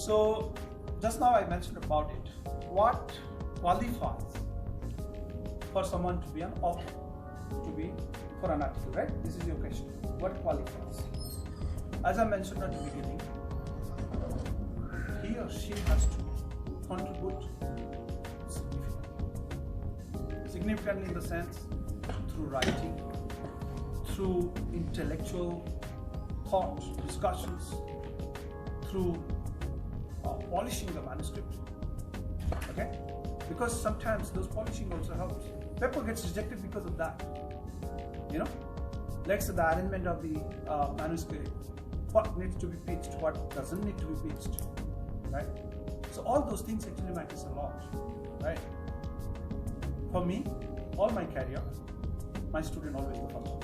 So just now I mentioned about it. What qualifies for someone to be an author, to be for an article, right? This is your question. What qualifies? As I mentioned at the beginning, he or she has to contribute significantly in the sense through writing, through intellectual thought, discussions, through polishing the manuscript, okay? Because sometimes those polishing also helps. Paper gets rejected because of that, you know? Let's say the arrangement of the manuscript, what needs to be pitched, what doesn't need to be pitched, right? So all those things actually matters a lot, right? For me, all my career, my student always the first one.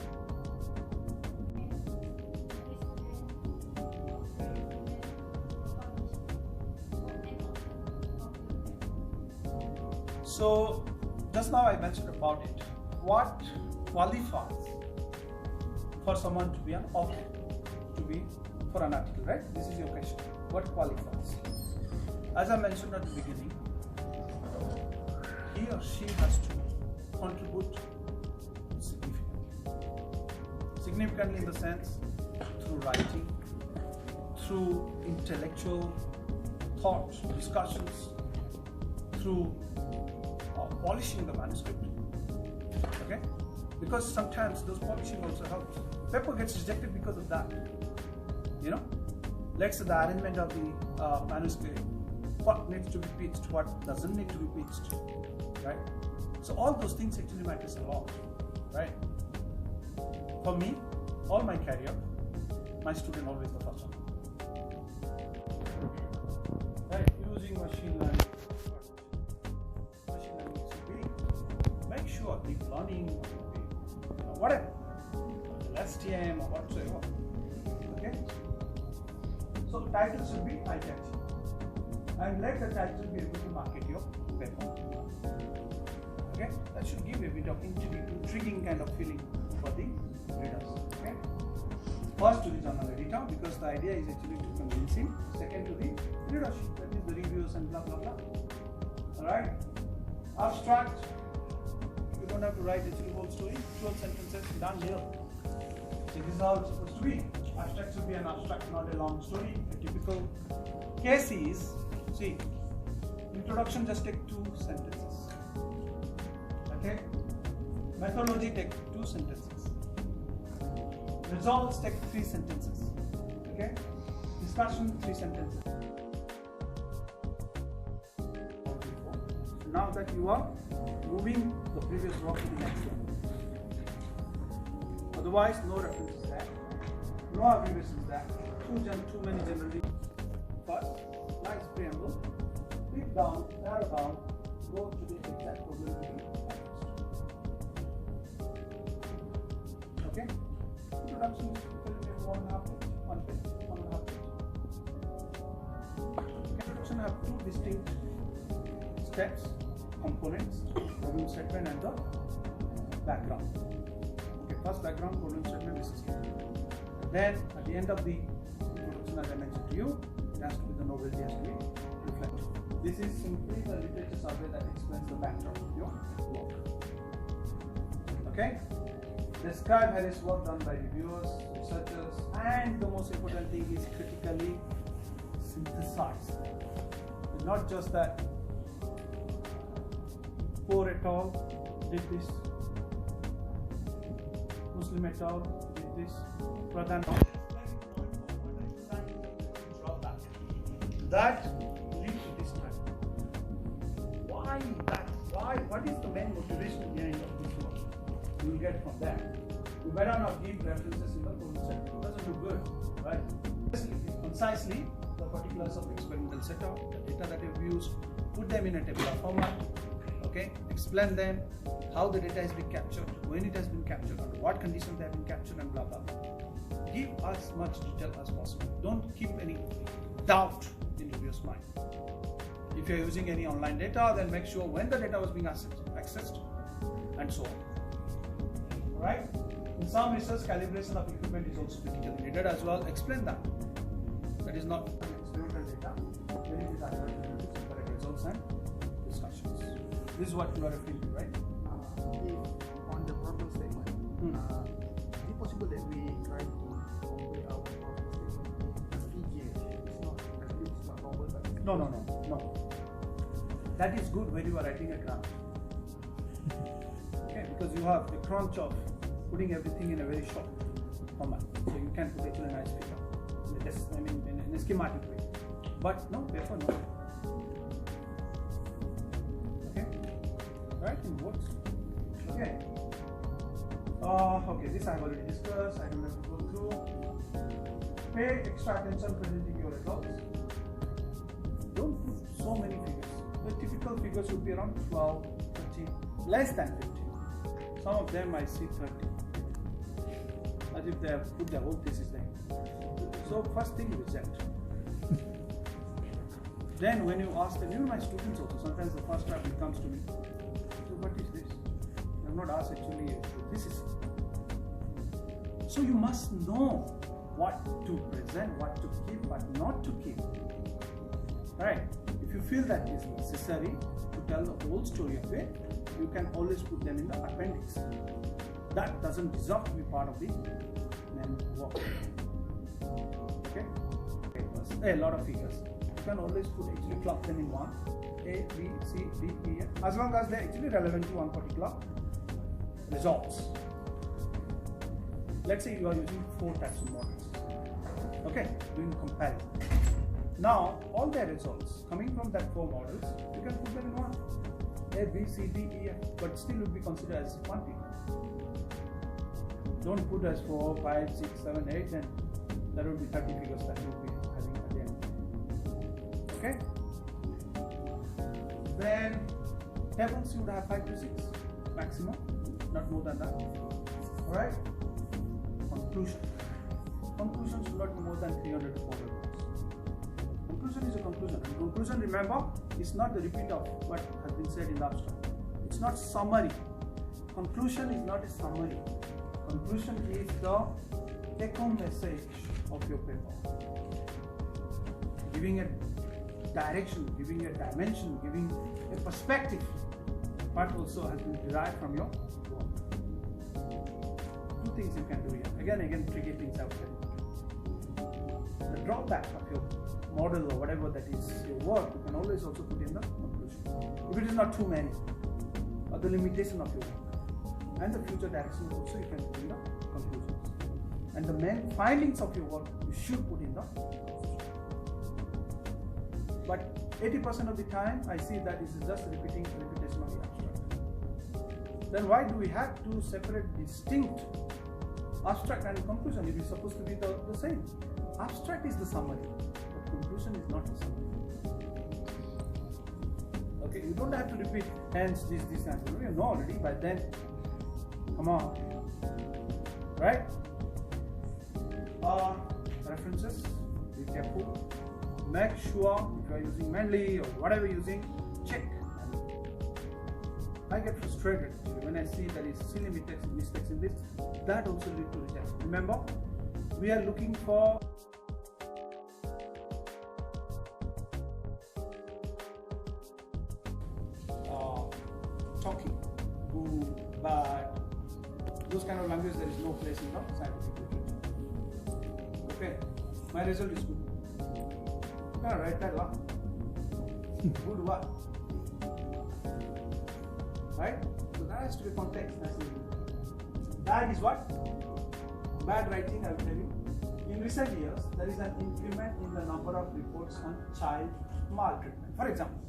So just now I mentioned about it. What qualifies for someone to be an author, to be for an article, right? This is your question. What qualifies? As I mentioned at the beginning, he or she has to contribute significantly in the sense through writing, through intellectual thought, discussions, through polishing the manuscript, okay? Because sometimes those polishing also helps. Paper gets rejected because of that, you know? Let's say the arrangement of the manuscript, what needs to be pitched, what doesn't need to be pitched, right? So all those things actually matters a lot, right? For me, all my career, my student always the first one. Right, using machine learning should be, make sure deep learning, whatever, STM or whatsoever, okay? So title should be eye-catching, and let the title be able to market your paper. Okay, that should give a bit of intriguing kind of feeling for the readers. Okay, first to the journal editor, because the idea is actually to convince him. Second to the readership, that is the reviews and blah blah blah. All right, abstract. You don't have to write actually whole story. 12 sentences, done here. So this is how it's supposed to be. Abstract should be an abstract, not a long story. A typical case is, see, introduction just take 2 sentences. Okay, methodology take 2 sentences. Results take 3 sentences. Okay, discussion 3 sentences. So now that you are moving the previous work to the next one. Otherwise, no references there, no abbreviations there. Too many generally. First, nice preamble. Click down, narrow down, go to the exact problem. Okay, introduction is typically 1.5 page, 1 page, 1.5 page. Introduction have 2 distinct steps, components, problem statement and the background. Okay, first background, problem statement, this is here. Then at the end of the introduction, as I mentioned to you, it has to be the novelty, has to be reflected. This is simply the literature survey that explains the background of your work. Okay. Describe various work done by reviewers, researchers, and the most important thing is critically synthesize. It's not just that Kaur et al. Did this, Muslim et al. Did this, Pradhan. That leads to this trend. Why that? Why? What is the main motivation behind this work? You will get from that. You better not give references in the problem set. It doesn't look good, right? Concisely, the particulars of experimental setup, the data that you've used, put them in a tabular format, okay? Explain them, how the data has been captured, when it has been captured, under what conditions they have been captured, and blah blah blah. Give as much detail as possible. Don't keep any doubt in your reviewer's mind. If you're using any online data, then make sure when the data was being accessed, and so on. Alright? In some research, calibration of equipment is also critically needed as well. Explain that. That is not experimental data. then it is advisable to separate results and discussions. This is what you are referring to, right? If on the problem statement, is it possible that we try to compare our problem statement in PGH? It's not normal, but No. That is good when you are writing a graph. Okay, because you have a crunch of putting everything in a very short format, so you can put actually a nice figure. In a schematic way. But no, paper no. Okay, right? It works. Okay. Okay, this I have already discussed. I don't have to go through. Pay extra attention presenting your results. Don't put so many figures. The typical figures should be around 12, 13, less than 15. Some of them I see 30. As if they have put their whole thesis there. So first thing, reject. Then when you ask them, even my students also, sometimes the first draft comes to me. So what is this? I have not asked actually this is. So you must know what to present, what to keep, what not to keep. Right? If you feel that it is necessary to tell the whole story of it, you can always put them in the appendix. That doesn't deserve to be part of the main work. Okay? A lot of figures. You can always actually club them in one. A, B, C, D, E, F. As long as they are actually relevant to one particular results. Let's say you are using 4 types of models. Okay? Doing comparison. Now, all their results coming from that 4 models, you can put them in one. A, B, C, D, E, F, but still will be considered as one figure. Don't put as 4, 5, 6, 7, 8, then there will be 30 figures that you will be having at the end. Okay? Then tables you would have 5 to 6 maximum, not more than that. Alright? Conclusion. Conclusion should not be more than 300 to 400 words. Conclusion is a conclusion. And conclusion, remember, is not the repeat of what has been said in the abstract. It's not summary. Conclusion is not a summary. Conclusion is the take-home message of your paper. Giving a direction, giving a dimension, giving a perspective. But also has been derived from your work. 2 things you can do here. Again, tricky things out there. The drawback of your model or whatever that is your work, you can always also put in the conclusion. If it is not too many, or the limitation of your work. And the future direction also you can put in the conclusions. And the main findings of your work you should put in the conclusion. But 80% of the time I see that this is just repetition of the abstract. Then why do we have to separate distinct abstract and conclusion if it's supposed to be the same? Abstract is the summary, but conclusion is not the summary. Okay, you don't have to repeat hence this and that. You know already, but then come on, right? References, be careful. Make sure if you are using Mendeley or whatever you're using, check. I get frustrated when I see there is silly mistakes in this. That also leads to rejection. Remember, we are looking for talking, good, bad, those kind of language. There is no place in the scientific literature. Okay, my result is good. You can write that one. Good what? Right? So that has to be context. That is what? Bad writing, I will tell you. In recent years, there is an increment in the number of reports on child maltreatment. For example,